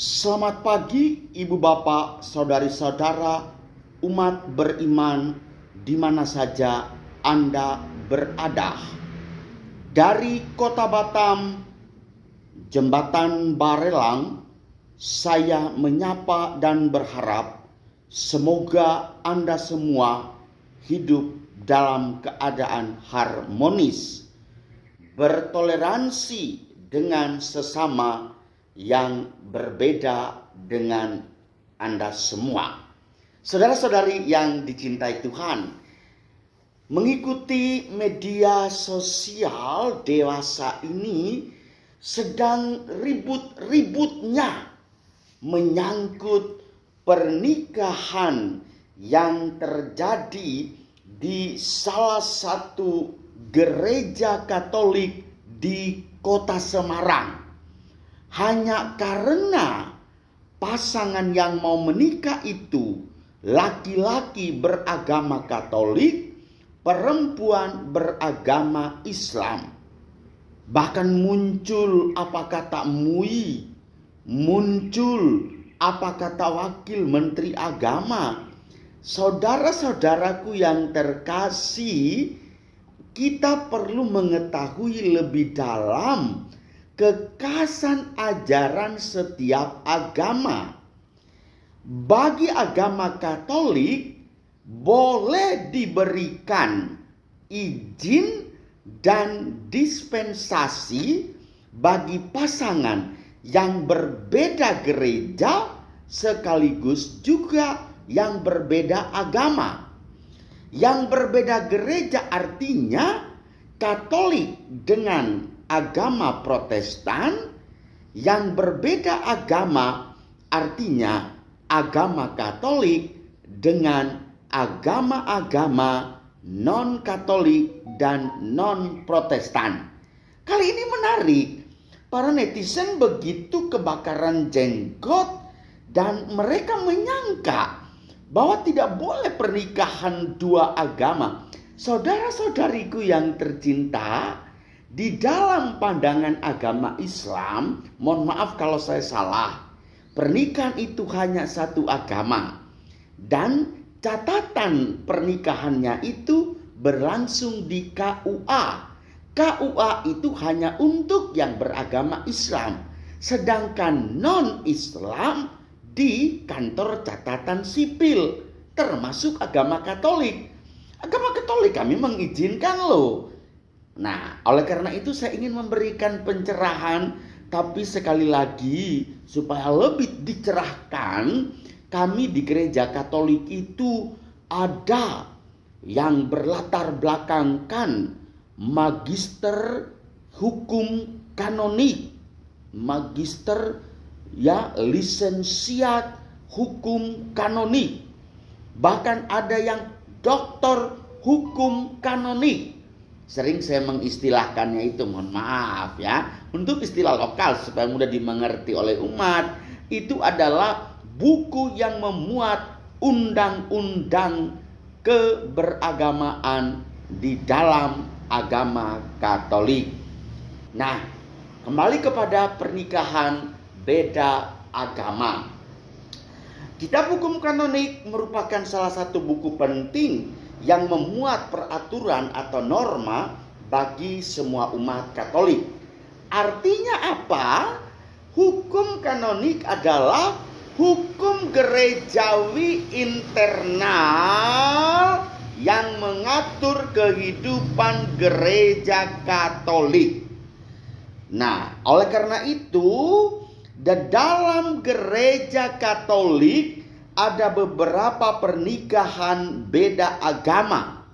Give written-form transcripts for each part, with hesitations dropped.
Selamat pagi Ibu Bapak, Saudari-saudara, umat beriman di mana saja Anda berada. Dari Kota Batam, Jembatan Barelang, saya menyapa dan berharap semoga Anda semua hidup dalam keadaan harmonis, bertoleransi dengan sesama yang berbeda dengan Anda semua. Saudara-saudari yang dicintai Tuhan, mengikuti media sosial dewasa ini sedang ribut-ributnya menyangkut pernikahan yang terjadi di salah satu gereja Katolik di Kota Semarang. Hanya karena pasangan yang mau menikah itu laki-laki beragama Katolik, perempuan beragama Islam. Bahkan muncul apa kata MUI, muncul apa kata wakil menteri agama. Saudara-saudaraku yang terkasih, kita perlu mengetahui lebih dalam kekasan ajaran setiap agama. Bagi agama Katolik boleh diberikan izin dan dispensasi bagi pasangan yang berbeda gereja sekaligus juga yang berbeda agama. Yang berbeda gereja artinya Katolik dengan agama Protestan, yang berbeda agama artinya agama Katolik dengan agama-agama non-Katolik dan non-Protestan. Kali ini menarik, para netizen begitu kebakaran jenggot dan mereka menyangka bahwa tidak boleh pernikahan dua agama. Saudara-saudariku yang tercinta, di dalam pandangan agama Islam, mohon maaf kalau saya salah, pernikahan itu hanya satu agama. Dan catatan pernikahannya itu berlangsung di KUA. KUA itu hanya untuk yang beragama Islam. Sedangkan non-Islam di kantor catatan sipil, termasuk agama Katolik. Agama Katolik kami mengizinkan loh. Nah, oleh karena itu saya ingin memberikan pencerahan, tapi sekali lagi supaya lebih dicerahkan, kami di gereja Katolik itu ada yang berlatar belakangkan magister hukum kanonik, magister lisensiat hukum kanonik, bahkan ada yang doktor hukum kanonik. Sering saya mengistilahkannya itu, mohon maaf ya, untuk istilah lokal supaya mudah dimengerti oleh umat, itu adalah buku yang memuat undang-undang keberagamaan di dalam agama Katolik. Nah, kembali kepada pernikahan beda agama. Kitab Hukum Kanonik merupakan salah satu buku penting yang memuat peraturan atau norma bagi semua umat Katolik. Artinya apa? Hukum kanonik adalah hukum gerejawi internal yang mengatur kehidupan gereja Katolik. Nah, oleh karena itu, di dalam gereja Katolik ada beberapa pernikahan beda agama.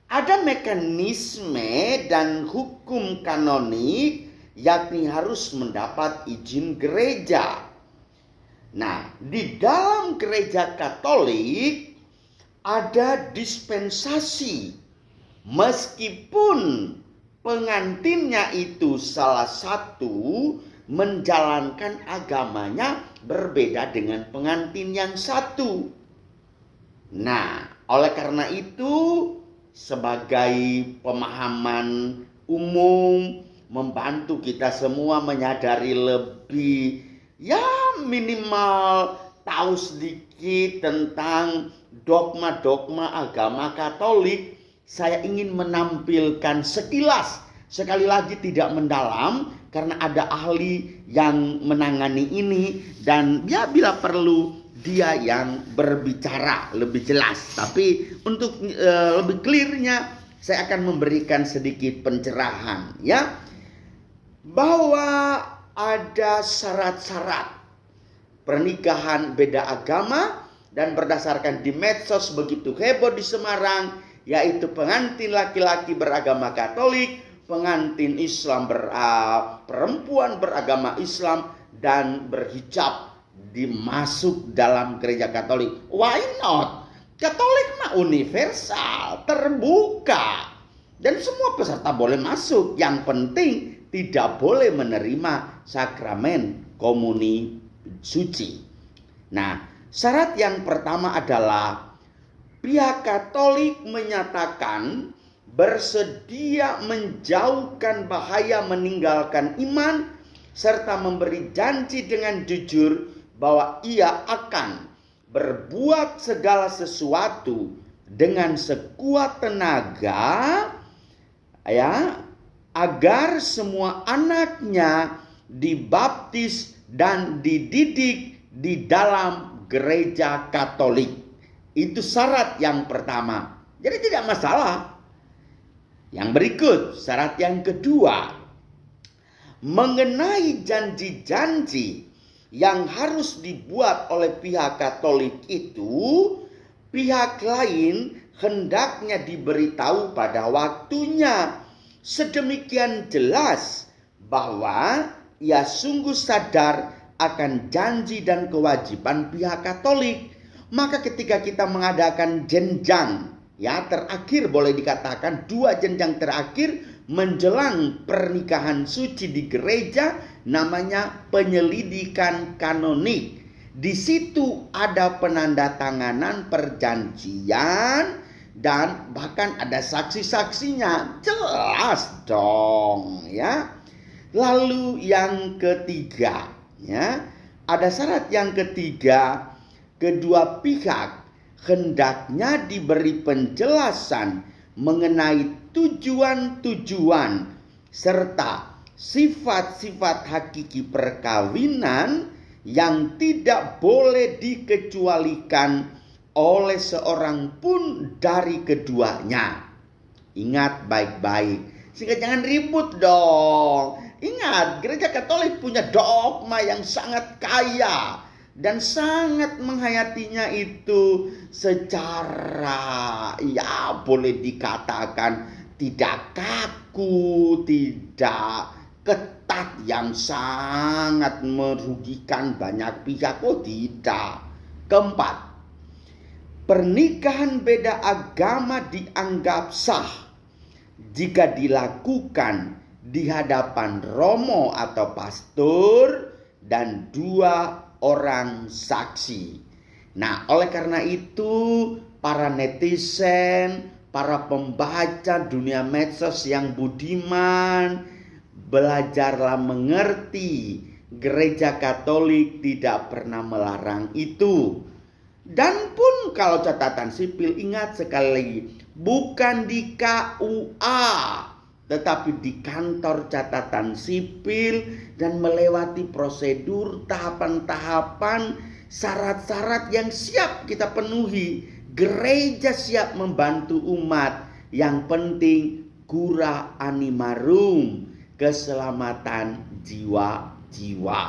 Ada mekanisme dan hukum kanonik, yakni harus mendapat izin gereja. Nah, di dalam gereja Katolik ada dispensasi. Meskipun pengantinnya itu salah satu menjalankan agamanya berbeda dengan pengantin yang satu. Nah, oleh karena itu, sebagai pemahaman umum, membantu kita semua menyadari lebih ya minimal tahu sedikit tentang dogma-dogma agama Katolik. Saya ingin menampilkan sekilas, sekali lagi tidak mendalam, karena ada ahli yang menangani ini, dan ya bila perlu dia yang berbicara lebih jelas. Tapi untuk lebih clearnya saya akan memberikan sedikit pencerahan, ya, bahwa ada syarat-syarat pernikahan beda agama, dan berdasarkan di medsos begitu heboh di Semarang, yaitu pengantin laki-laki beragama Katolik, pengantin Islam perempuan beragama Islam dan berhijab dimasuk dalam gereja Katolik. Why not? Katolik mah universal, terbuka, dan semua peserta boleh masuk. Yang penting tidak boleh menerima sakramen komuni suci. Nah, syarat yang pertama adalah pihak Katolik menyatakan bersedia menjauhkan bahaya meninggalkan iman, serta memberi janji dengan jujur bahwa ia akan berbuat segala sesuatu dengan sekuat tenaga, ya, agar semua anaknya dibaptis dan dididik di dalam gereja Katolik. Itu syarat yang pertama. Jadi tidak masalah. Yang berikut, syarat yang kedua, mengenai janji-janji yang harus dibuat oleh pihak Katolik itu, pihak lain hendaknya diberitahu pada waktunya sedemikian jelas bahwa ia sungguh sadar akan janji dan kewajiban pihak Katolik. Maka ketika kita mengadakan jenjang, ya, terakhir, boleh dikatakan 2 jenjang terakhir menjelang pernikahan suci di gereja, namanya penyelidikan kanonik. Di situ ada penandatanganan perjanjian dan bahkan ada saksi-saksinya. Jelas dong, ya. Lalu yang ketiga, ya, ada syarat yang ketiga, kedua pihak hendaknya diberi penjelasan mengenai tujuan-tujuan serta sifat-sifat hakiki perkawinan yang tidak boleh dikecualikan oleh seorang pun dari keduanya. Ingat baik-baik, sehingga jangan ribut dong. Ingat, gereja Katolik punya dogma yang sangat kaya dan sangat menghayatinya itu secara, ya, boleh dikatakan tidak kaku, tidak ketat yang sangat merugikan banyak pihak. Oh tidak. Keempat, pernikahan beda agama dianggap sah jika dilakukan di hadapan romo atau pastor dan 2 orang saksi. Nah, oleh karena itu para netizen, para pembaca dunia medsos yang budiman, belajarlah mengerti, gereja Katolik tidak pernah melarang itu. Dan pun kalau catatan sipil, ingat sekali lagi, bukan di KUA, tetapi di kantor catatan sipil, dan melewati prosedur, tahapan-tahapan, syarat-syarat yang siap kita penuhi. Gereja siap membantu umat. Yang penting cura animarum, keselamatan jiwa-jiwa.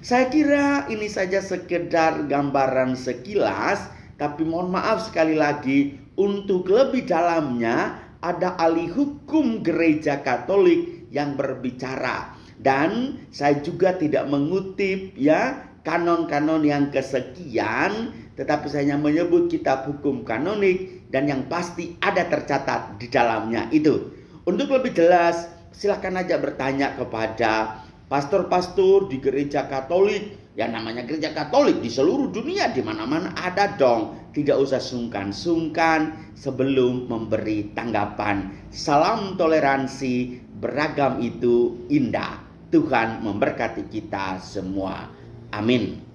Saya kira ini saja sekedar gambaran sekilas, tapi mohon maaf sekali lagi, untuk lebih dalamnya ada ahli hukum gereja Katolik yang berbicara. Dan saya juga tidak mengutip, ya, kanon-kanon yang kesekian, tetapi saya hanya menyebut kitab hukum kanonik dan yang pasti ada tercatat di dalamnya itu. Untuk lebih jelas, silakan aja bertanya kepada pastor-pastor di gereja Katolik. Ya, namanya gereja Katolik di seluruh dunia, di mana-mana ada dong. Tidak usah sungkan-sungkan sebelum memberi tanggapan. Salam toleransi, beragam itu indah. Tuhan memberkati kita semua. Amin.